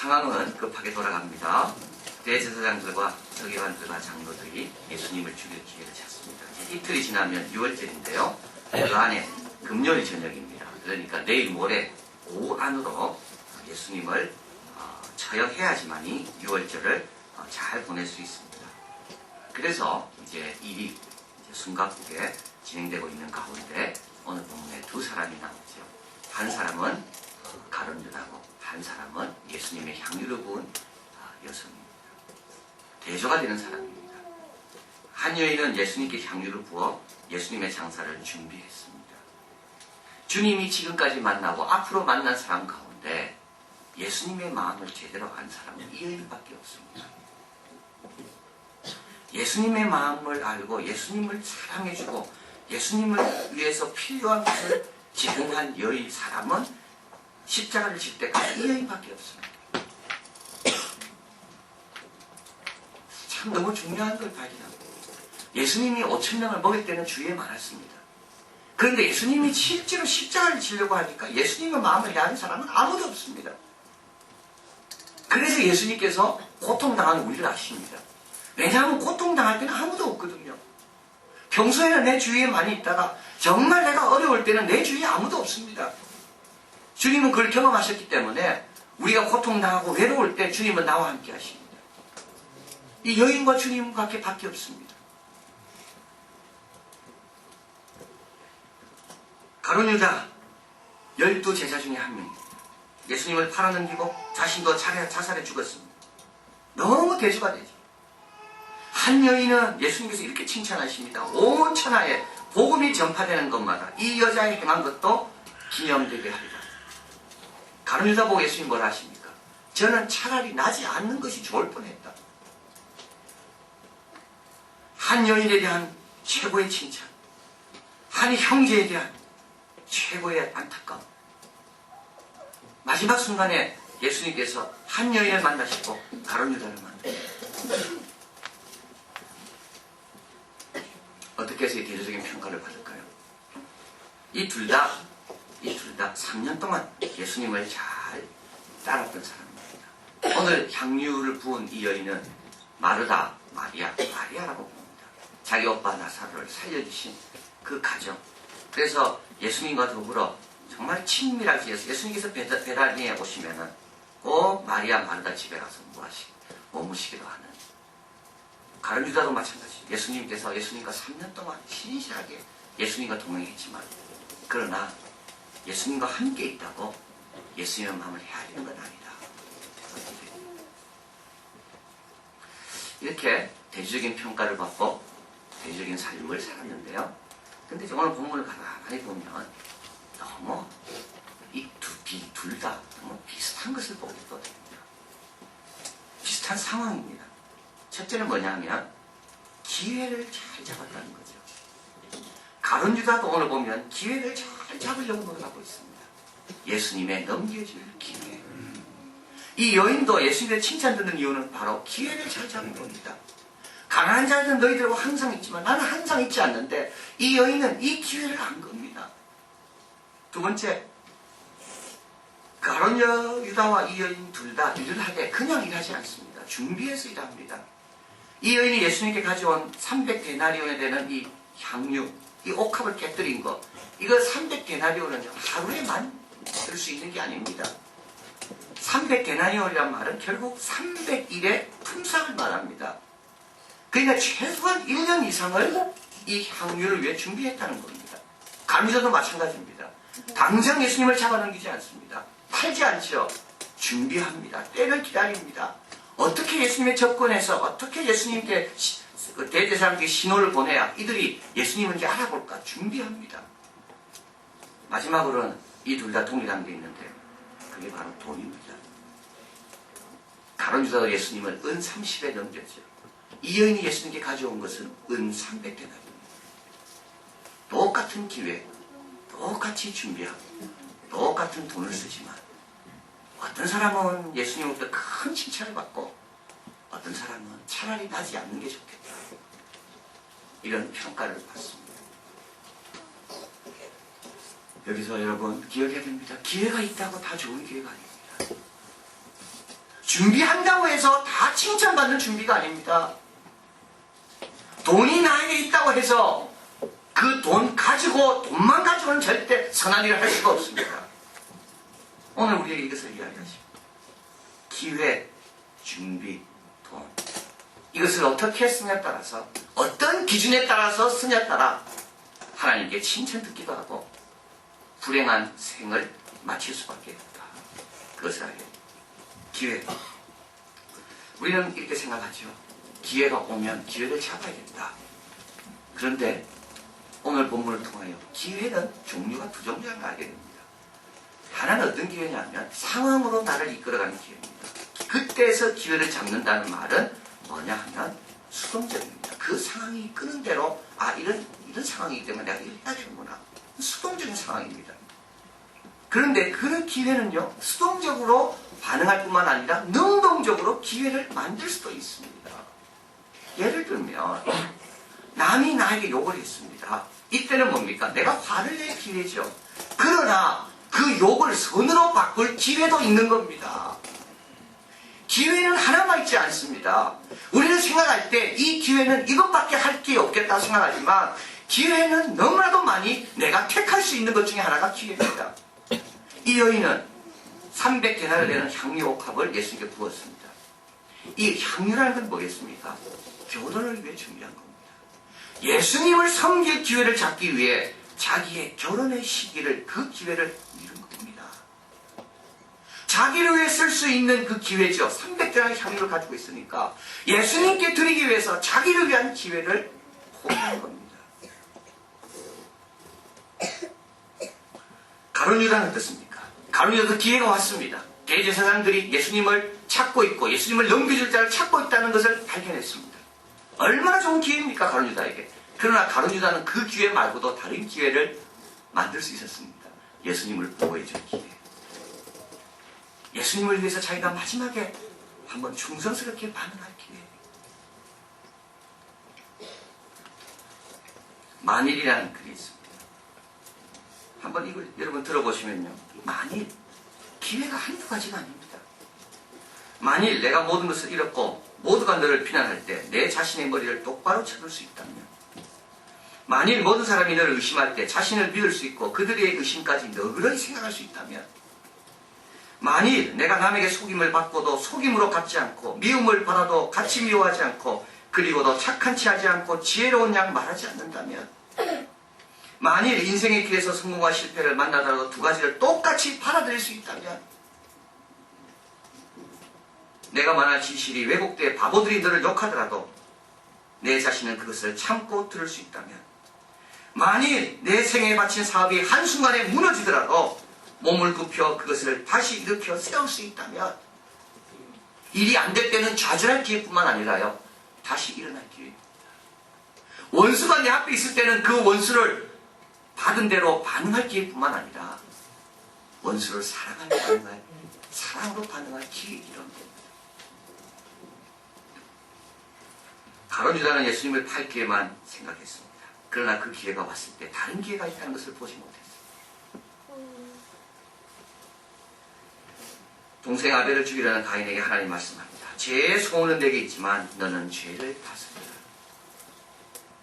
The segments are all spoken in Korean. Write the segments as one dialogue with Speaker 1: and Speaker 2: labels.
Speaker 1: 상황은 급하게 돌아갑니다. 대제사장들과 서기관들과 장로들이 예수님을 죽일 기회를 찾습니다. 이틀이 지나면 6월절인데요. 그 안에 금요일 저녁입니다. 그러니까 내일 모레 오후 안으로 예수님을 처형해야지만이 6월절을 잘 보낼 수 있습니다. 그래서 이제 일이 숨가쁘게 진행되고 있는 가운데 오늘 본문에 두 사람이 나오죠. 한 사람은 가룟 유다고 한 사람은 예수님의 향유를 부은 여성입니다. 대조가 되는 사람입니다. 한 여인은 예수님께 향유를 부어 예수님의 장사를 준비했습니다. 주님이 지금까지 만나고 앞으로 만난 사람 가운데 예수님의 마음을 제대로 안 사람은 이 여인밖에 없습니다. 예수님의 마음을 알고 예수님을 사랑해주고 예수님을 위해서 필요한 것을 제공한 여인 사람은 십자가를 질 때까지 이 여인밖에 없습니다. 참 너무 중요한 걸 발견합니다. 예수님이 5,000명을 먹일 때는 주위에 많았습니다. 그런데 예수님이 실제로 십자가를 지려고 하니까 예수님의 마음을 헤아린 사람은 아무도 없습니다. 그래서 예수님께서 고통당하는 우리를 아십니다. 왜냐하면 고통당할 때는 아무도 없거든요. 평소에는 내 주위에 많이 있다가 정말 내가 어려울 때는 내 주위에 아무도 없습니다. 주님은 그걸 경험하셨기 때문에 우리가 고통당하고 외로울 때 주님은 나와 함께 하십니다. 이 여인과 주님밖에 밖에 없습니다. 가룟 유다 12제자 중에 한 명입니다. 예수님을 팔아넘기고 자신도 자살해 죽었습니다. 너무 대조가 되죠. 한 여인은 예수님께서 이렇게 칭찬하십니다. 온 천하에 복음이 전파되는 것마다 이 여자의 행한 것도 기념되게 하리라. 가룟 유다 보고 예수님 뭐라 하십니까? 저는 차라리 나지 않는 것이 좋을 뻔했다. 한 여인에 대한 최고의 칭찬, 한 형제에 대한 최고의 안타까움. 마지막 순간에 예수님께서 한 여인을 만나시고 가룟 유다를 만나셨습니다. 어떻게 해서 이 대조적인 평가를 받을까요? 이 둘 다 3년 동안 예수님을 잘 따랐던 사람입니다. 오늘 향유를 부은 이 여인은 마르다, 마리아라고 부릅니다. 자기 오빠 나사로를 살려주신 그 가정. 그래서 예수님과 더불어 정말 친밀하게 해서 예수님께서 베다니에 오시면은 꼭 마리아, 마르다 집에 가서 머무시기도 하는. 가룟 유다도 마찬가지. 예수님께서 예수님과 3년 동안 신실하게 예수님과 동행했지만 그러나 예수님과 함께 있다고 예수님의 마음을 헤아리는 건 아니다. 이렇게 대조적인 평가를 받고 대조적인 삶을 살았는데요. 근데 오늘 본문을 가만히 보면 너무 이 둘 다 너무 비슷한 것을 보게 됩니다. 비슷한 상황입니다. 첫째는 뭐냐면 기회를 잘 잡았다는 거죠. 가룟 유다도 오늘 보면 기회를 잘 잡으려고 노력하고 있습니다. 예수님의 넘겨줄 기회. 이 여인도 예수님의 칭찬 듣는 이유는 바로 기회를 잘 잡은 겁니다. 가난한 자들은 너희들하고 항상 있지만 나는 항상 있지 않는데 이 여인은 이 기회를 안 겁니다. 두 번째, 가룟 유다와 이 여인 둘 다 일을 하되 그냥 일하지 않습니다. 준비해서 일합니다. 이 여인이 예수님께 가져온 300데나리온에 되는 이 향유, 이 옥합을 깨뜨린 거, 이거 300데나리온은 하루에만 쓸 수 있는 게 아닙니다. 300데나리온이란 말은 결국 300일의 품삯을 말합니다. 그러니까 최소한 1년 이상을 이 향유를 위해 준비했다는 겁니다. 가룟 유다도 마찬가지입니다. 당장 예수님을 잡아넘기지 않습니다. 팔지 않죠. 준비합니다. 때를 기다립니다. 어떻게 예수님에 접근해서 어떻게 예수님께 대제사장에게 신호를 보내야 이들이 예수님을 이제 알아볼까 준비합니다. 마지막으로는 이 둘 다 동일한 게 있는데 그게 바로 돈입니다. 가룟 유다도 예수님을 은 30에 넘겼죠. 이 여인이 예수님께 가져온 것은 은 300데나리온입니다. 똑같은 기회, 똑같이 준비하고 똑같은 돈을 쓰지만 어떤 사람은 예수님으로부터 큰 칭찬을 받고 어떤 사람은 차라리 나지 않는 게 좋겠다. 이런 평가를 받습니다. 여기서 여러분 기억해야 됩니다. 기회가 있다고 다 좋은 기회가 아닙니다. 준비한다고 해서 다 칭찬받는 준비가 아닙니다. 돈이 나에게 있다고 해서 그 돈만 가지고는 절대 선한 일을 할 수가 없습니다. 오늘 우리에게 이것을 이야기하십니다. 기회, 준비, 돈. 이것을 어떻게 쓰냐에 따라서, 어떤 기준에 따라서 쓰냐에 따라 하나님께 칭찬 듣기도 하고 불행한 생을 마칠 수밖에 없다. 그것을 알게 됩니다. 기회. 우리는 이렇게 생각하죠. 기회가 오면 기회를 잡아야겠다. 그런데 오늘 본문을 통하여 기회는 종류가 두 종류를 알게 됩니다. 하나는 어떤 기회냐면 상황으로 나를 이끌어가는 기회입니다. 그때에서 기회를 잡는다는 말은 뭐냐 하면 수동적입니다. 그 상황이 이끄는 대로 이런 상황이기 때문에 내가 이걸 해야 되는구나. 수동적인 상황입니다. 그런데 그 기회는요, 수동적으로 반응할 뿐만 아니라 능동적으로 기회를 만들 수도 있습니다. 예를 들면 남이 나에게 욕을 했습니다. 이때는 뭡니까? 내가 화를 낼 기회죠. 그러나 그 욕을 선으로 바꿀 기회도 있는 겁니다. 기회는 하나만 있지 않습니다. 우리는 생각할 때 이 기회는 이것밖에 할 게 없겠다고 생각하지만 기회는 너무나도 많이 내가 택할 수 있는 것 중에 하나가 기회입니다. 이 여인은 300데나리를 되는 향유옥합을 예수님께 부었습니다. 이 향유라는 건 뭐겠습니까? 결혼을 위해 준비한 겁니다. 예수님을 섬길 기회를 잡기 위해 자기의 결혼의 시기를, 그 기회를 미룬 겁니다. 자기를 위해 쓸 수 있는 그 기회죠. 300데나리 향유를 가지고 있으니까 예수님께 드리기 위해서 자기를 위한 기회를 포기한 겁니다. 가룟 유다는 어떻습니까? 가룟 유다도 기회가 왔습니다. 대제사장들이 예수님을 찾고 있고 예수님을 넘겨줄 자를 찾고 있다는 것을 발견했습니다. 얼마나 좋은 기회입니까, 가룟 유다에게. 그러나 가룟 유다는 그 기회 말고도 다른 기회를 만들 수 있었습니다. 예수님을 보호해줄 기회. 예수님을 위해서 자기가 마지막에 한번 충성스럽게 반응할 기회. 만일이라는 글이 있습니다. 한번 이걸 여러분 들어보시면요. 만일, 기회가 한두 가지가 아닙니다. 만일 내가 모든 것을 잃었고 모두가 너를 비난할 때 내 자신의 머리를 똑바로 쳐둘 수 있다면, 만일 모든 사람이 너를 의심할 때 자신을 믿을 수 있고 그들의 의심까지 너그러이 생각할 수 있다면, 만일 내가 남에게 속임을 받고도 속임으로 갚지 않고 미움을 받아도 같이 미워하지 않고 그리고도 착한 체 하지 않고 지혜로운 양 말하지 않는다면, 만일 인생의 길에서 성공과 실패를 만나더라도 두 가지를 똑같이 받아들일 수 있다면, 내가 말한 진실이 왜곡돼 바보들이 너를 욕하더라도 내 자신은 그것을 참고 들을 수 있다면, 만일 내 생에 바친 사업이 한순간에 무너지더라도 몸을 굽혀 그것을 다시 일으켜 세울 수 있다면, 일이 안 될 때는 좌절할 기회뿐만 아니라요, 다시 일어날 기회입니다. 원수가 내 앞에 있을 때는 그 원수를 받은 대로 반응할 기회뿐만 아니라 원수를 사랑으로 반응할 기회이기도 합니다. 가룟 유다는 예수님을 팔 기회만 생각했습니다. 그러나 그 기회가 왔을 때 다른 기회가 있다는 것을 보지 못했습니다. 동생 아벨을 죽이려는 가인에게 하나님 말씀합니다. 죄의 소원은 내게 있지만 너는 죄를 다스려라.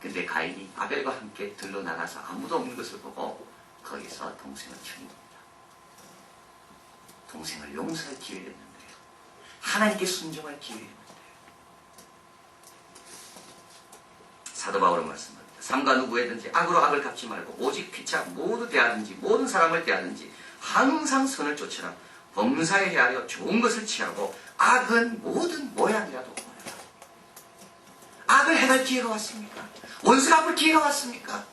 Speaker 1: 근데 가인이 아벨과 함께 들러 나가서 아무도 없는 것을 보고 거기서 동생을 죽인 겁니다. 동생을 용서할 기회였는데요. 하나님께 순종할 기회였는데요. 사도 바울은 말씀합니다. 삼가 누구에든지 악으로 악을 갚지 말고 오직 피차 모두 대하든지 모든 사람을 대하든지 항상 선을 쫓으라. 범사에 헤아려 좋은 것을 취하고 악은 모든 모양이라도 버려라. 악을 행할 기회가 왔습니까? 원수가 갚을 기회가 왔습니까?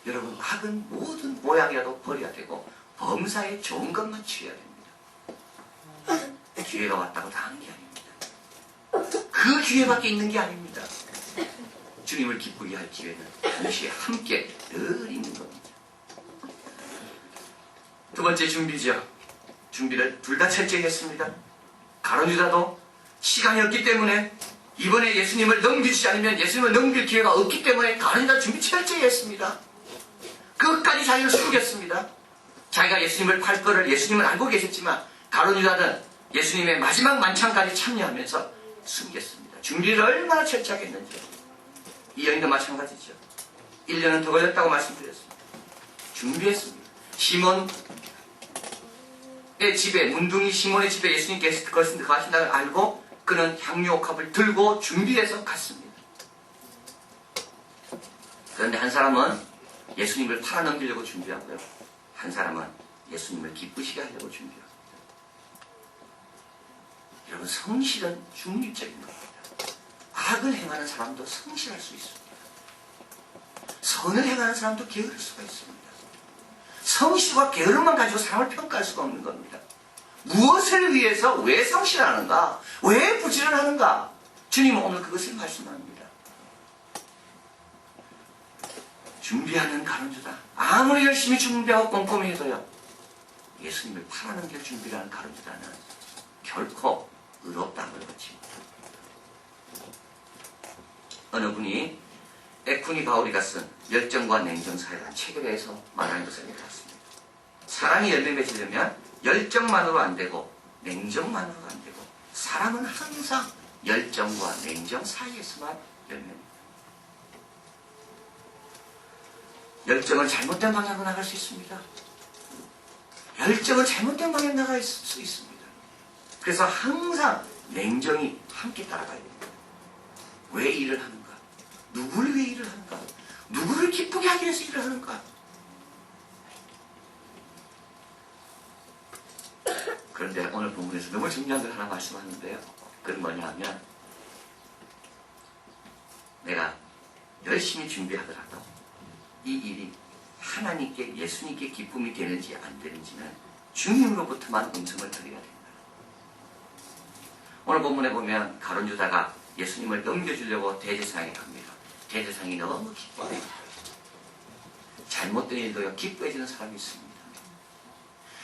Speaker 1: 여러분, 악은 모든 모양이라도 버려야 되고 범사에 좋은 것만 취해야 됩니다. 기회가 왔다고 다 하는 게 아닙니다. 그 기회밖에 있는 게 아닙니다. 주님을 기쁘게 할 기회는 동시에 함께 늘 있는 겁니다. 두 번째 준비죠. 준비를 둘 다 철저히 했습니다. 가룟 유다도 시간이 없기 때문에, 이번에 예수님을 넘기지 않으면 예수님을 넘길 기회가 없기 때문에 가룟 유다 준비 철저히 했습니다. 끝까지 자기를 숨겼습니다. 자기가 예수님을 팔 거를 예수님을 알고 계셨지만 가룟 유다는 예수님의 마지막 만찬까지 참여하면서 숨겼습니다. 준비를 얼마나 철저하게 했는지. 이 여인도 마찬가지죠. 1년은 더 걸렸다고 말씀드렸습니다. 준비했습니다. 시몬의 집에, 문둥이 시몬의 집에 예수님께서 거하신다는 걸 알고 그는 향유옥합을 들고 준비해서 갔습니다. 그런데 한 사람은 예수님을 팔아넘기려고 준비하고요. 한 사람은 예수님을 기쁘시게 하려고 준비합니다. 여러분, 성실은 중립적인 겁니다. 악을 행하는 사람도 성실할 수 있습니다. 선을 행하는 사람도 게으를 수가 있습니다. 성실과 게으름만 가지고 사람을 평가할 수가 없는 겁니다. 무엇을 위해서 왜 성실하는가? 왜 부지런하는가? 주님은 오늘 그것을 말씀합니다. 준비하는 가룟유다. 아무리 열심히 준비하고 꼼꼼히 해도요, 예수님을 팔아넘길 준비를 하는 가룟유다는 결코 의롭다는 걸 거칩니다. 어느 분이 에쿠니 바울이가 쓴 열정과 냉정 사이라는 책에 대해서 말하는 것을 읽었습니다. 사람이 열매 맺으려면 열정만으로 안 되고 냉정만으로 안 되고 사람은 항상 열정과 냉정 사이에서만 열매입니다. 열정은 잘못된 방향으로 나갈 수 있습니다. 열정은 잘못된 방향으로 나갈 수 있습니다. 그래서 항상 냉정이 함께 따라가야 됩니다. 왜 일을 하는가? 누구를 위해 일을 하는가? 누구를 기쁘게 하기 위해서 일을 하는가? 그런데 오늘 본문에서 너무 중요한 걸 하나 말씀하는데요. 그건 뭐냐 하면, 내가 열심히 준비하더라도 이 일이 하나님께, 예수님께 기쁨이 되는지 안 되는지는 주님으로부터만 음성을 드려야 된다. 오늘 본문에 보면 가룟유다가 예수님을 넘겨주려고 대제사장에 갑니다. 대제사장이 너무 기뻐합니다. 잘못된 일도요, 기뻐해주는 사람이 있습니다.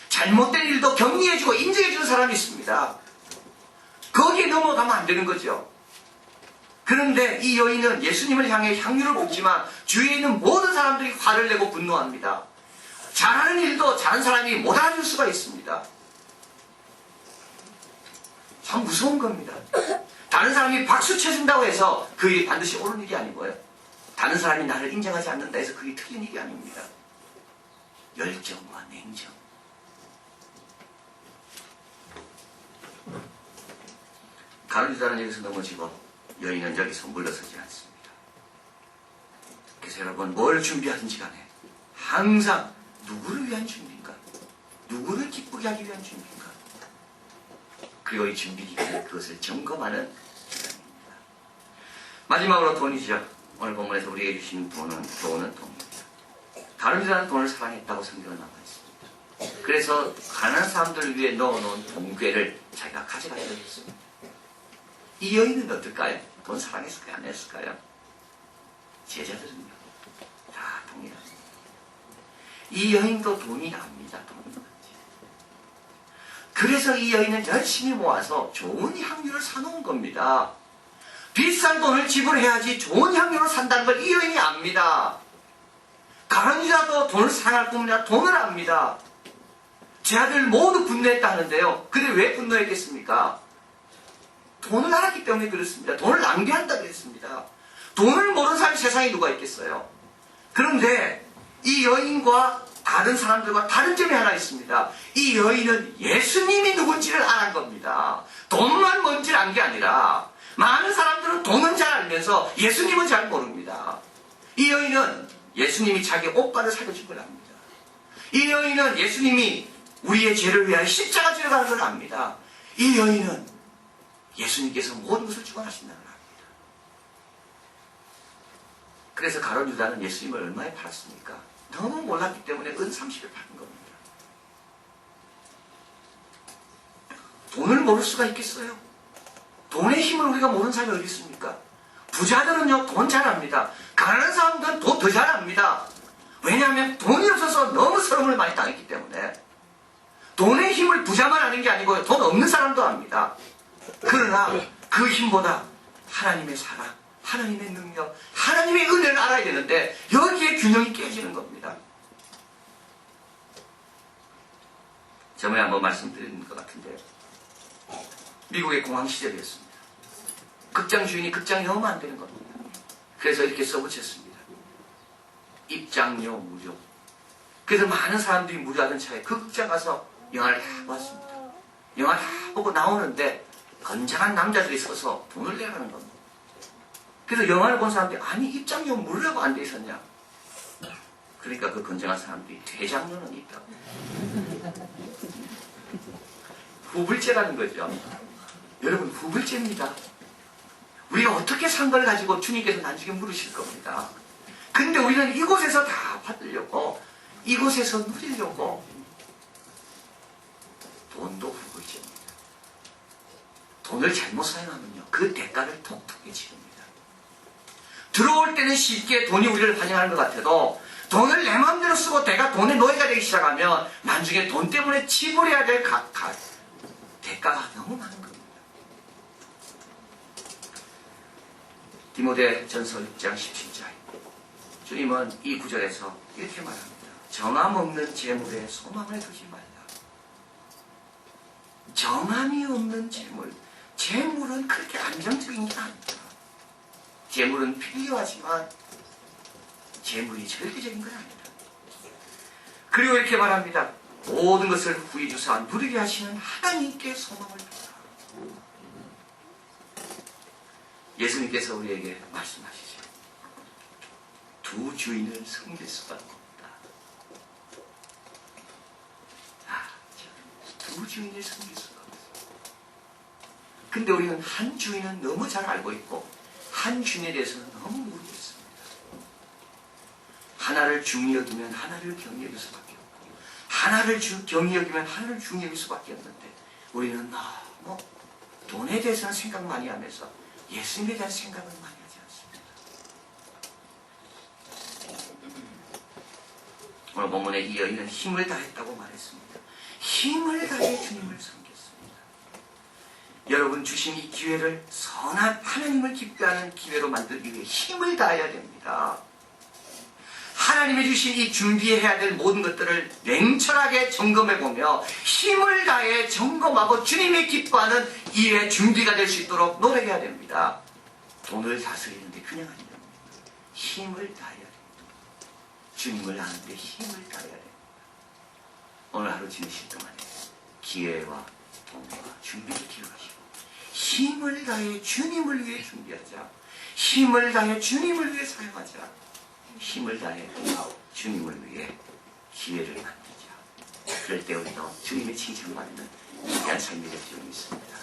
Speaker 1: 잘못된 일도 격려해주고 인정해주는 사람이 있습니다. 거기에 넘어가면 안 되는 거죠. 그런데 이 여인은 예수님을 향해 향유를 붓지만 주위에 있는 모든 사람들이 화를 내고 분노합니다. 잘하는 일도 잘하는 사람이 못 알아줄 수가 있습니다. 참 무서운 겁니다. 다른 사람이 박수 쳐준다고 해서 그 일이 반드시 옳은 일이 아니고요. 다른 사람이 나를 인정하지 않는다 해서 그게 틀린 일이 아닙니다. 열정과 냉정. 가룟유다는 여기서 넘어지고 여인은 여기서 물러서지 않습니다. 그래서 여러분, 뭘 준비하든지 간에 항상 누구를 위한 준비인가? 누구를 기쁘게 하기 위한 준비인가? 그리고 이 준비 기간에 그것을 점검하는 기간입니다. 마지막으로 돈이죠. 오늘 본문에서 우리에게 주신 돈은 돈입니다. 가룟유다는 돈을 사랑했다고 성경은 나와 있습니다. 그래서 가난한 사람들을 위해 넣어놓은 돈괴를 자기가 가져가려고 했습니다. 이 여인은 어떨까요? 돈 사랑했을까요? 안 했을까요? 제자들은요, 다 동일합니다. 이 여인도 돈이 압니다. 돈이 뭔지. 그래서 이 여인은 열심히 모아서 좋은 향유를 사놓은 겁니다. 비싼 돈을 지불해야지 좋은 향유를 산다는 걸 이 여인이 압니다. 가룟유다도 돈을 사랑할 뿐만 아니라 돈을 압니다. 제 아들 모두 분노했다 하는데요. 근데 왜 분노했겠습니까? 돈을 알았기 때문에 그렇습니다. 돈을 낭비한다 그랬습니다. 돈을 모르는 사람이 세상에 누가 있겠어요? 그런데 이 여인과 다른 사람들과 다른 점이 하나 있습니다. 이 여인은 예수님이 누군지를 알은 겁니다. 돈만 뭔지를 안 게 아니라 많은 사람들은 돈은 잘 알면서 예수님은 잘 모릅니다. 이 여인은 예수님이 자기 오빠를 살려준 걸 압니다. 이 여인은 예수님이 우리의 죄를 위하여 십자가 지러 가는 걸 압니다. 이 여인은 예수님께서 모든 것을 주관하신다는 걸 압니다. 그래서 가룟유다는 예수님을 얼마에 팔았습니까? 너무 몰랐기 때문에 은 30을 팔은 겁니다. 돈을 모를 수가 있겠어요? 돈의 힘을 우리가 모르는 사람이 어디 있습니까? 부자들은요, 돈 잘 압니다. 가난한 사람들은 돈 더 잘 압니다. 왜냐하면 돈이 없어서 너무 서름을 많이 당했기 때문에. 돈의 힘을 부자만 아는 게 아니고요, 돈 없는 사람도 압니다. 그러나 그 힘보다 하나님의 사랑, 하나님의 능력, 하나님의 은혜를 알아야 되는데 여기에 균형이 깨지는 겁니다. 저번에 한번 말씀드린 것 같은데요. 미국의 공황 시절이었습니다. 극장 주인이 극장이 너무 안 되는 겁니다. 그래서 이렇게 써붙였습니다. 입장료 무료. 그래서 많은 사람들이 무료하던 차에 그 극장 가서 영화를 다 봤습니다. 영화를 다 보고 나오는데 건장한 남자들이 서서 돈을 내라는 겁니다. 그래서 영화를 본 사람들이 아니 입장료 무료라고 안 돼 있었냐. 그러니까 그 건장한 사람들이 퇴장료는 있다고. 후불제라는 거죠. 여러분 후불제입니다. 우리가 어떻게 산 걸 가지고 주님께서 나중에 물으실 겁니다. 근데 우리는 이곳에서 다 받으려고 이곳에서 누리려고 돈도 후불제입니다. 돈을 잘못 사용하면요 그 대가를 톡톡히 치릅니다. 들어올 때는 쉽게 돈이 우리를 환영하는 것 같아도 돈을 내 마음대로 쓰고 내가 돈의 노예가 되기 시작하면 나중에 돈 때문에 지불해야 될 대가가 너무 많은 겁니다. 디모데 전서 6장 17절 주님은 이 구절에서 이렇게 말합니다. 정함 없는 재물에 소망을 두지 말라. 정함이 없는 재물. 재물은 그렇게 안정적인 게 아닙니다. 재물은 필요하지만 재물이 절대적인 건 아닙니다. 그리고 이렇게 말합니다. 모든 것을 구해 주사 누리게 하시는 하나님께 소망을 두라. 예수님께서 우리에게 말씀하시죠. 두 주인을 섬길 수가 없다. 두 주인을 섬길 수가 없어요. 근데 우리는 한 주인은 너무 잘 알고 있고 한 주인에 대해서는 너무 모르고 있습니다. 하나를 중히 여기면 하나를 경히 여길 수밖에 없고 하나를 경히 여기면 하나를 중히 여길 수밖에 없는데 우리는 너무 돈에 대해서는 생각 많이 하면서 예수님에 대한 생각은 많이 하지 않습니다. 오늘 본문에 이 여인은 힘을 다했다고 말했습니다. 힘을 다해 주님을 섬겼습니다. 여러분 주신 이 기회를 선한 하나님을 기뻐하는 기회로 만들기 위해 힘을 다해야 됩니다. 하나님이 주신 이 준비해야 될 모든 것들을 냉철하게 점검해보며 힘을 다해 점검하고 주님이 기뻐하는 이의 준비가 될 수 있도록 노력해야 됩니다. 돈을 다스리는데 그냥 아닙니다. 힘을 다해야 됩니다. 주님을 아는데 힘을 다해야 됩니다. 오늘 하루 지내실 동안에 기회와 돈과 준비를 기억하시고 힘을 다해 주님을 위해 준비하자. 힘을 다해 주님을 위해 사용하자. 힘을 다해 주님을 위해 기회를 만들자. 그럴 때 우리도 주님의 칭찬받는 귀한 삶이 될 줄 믿습니다.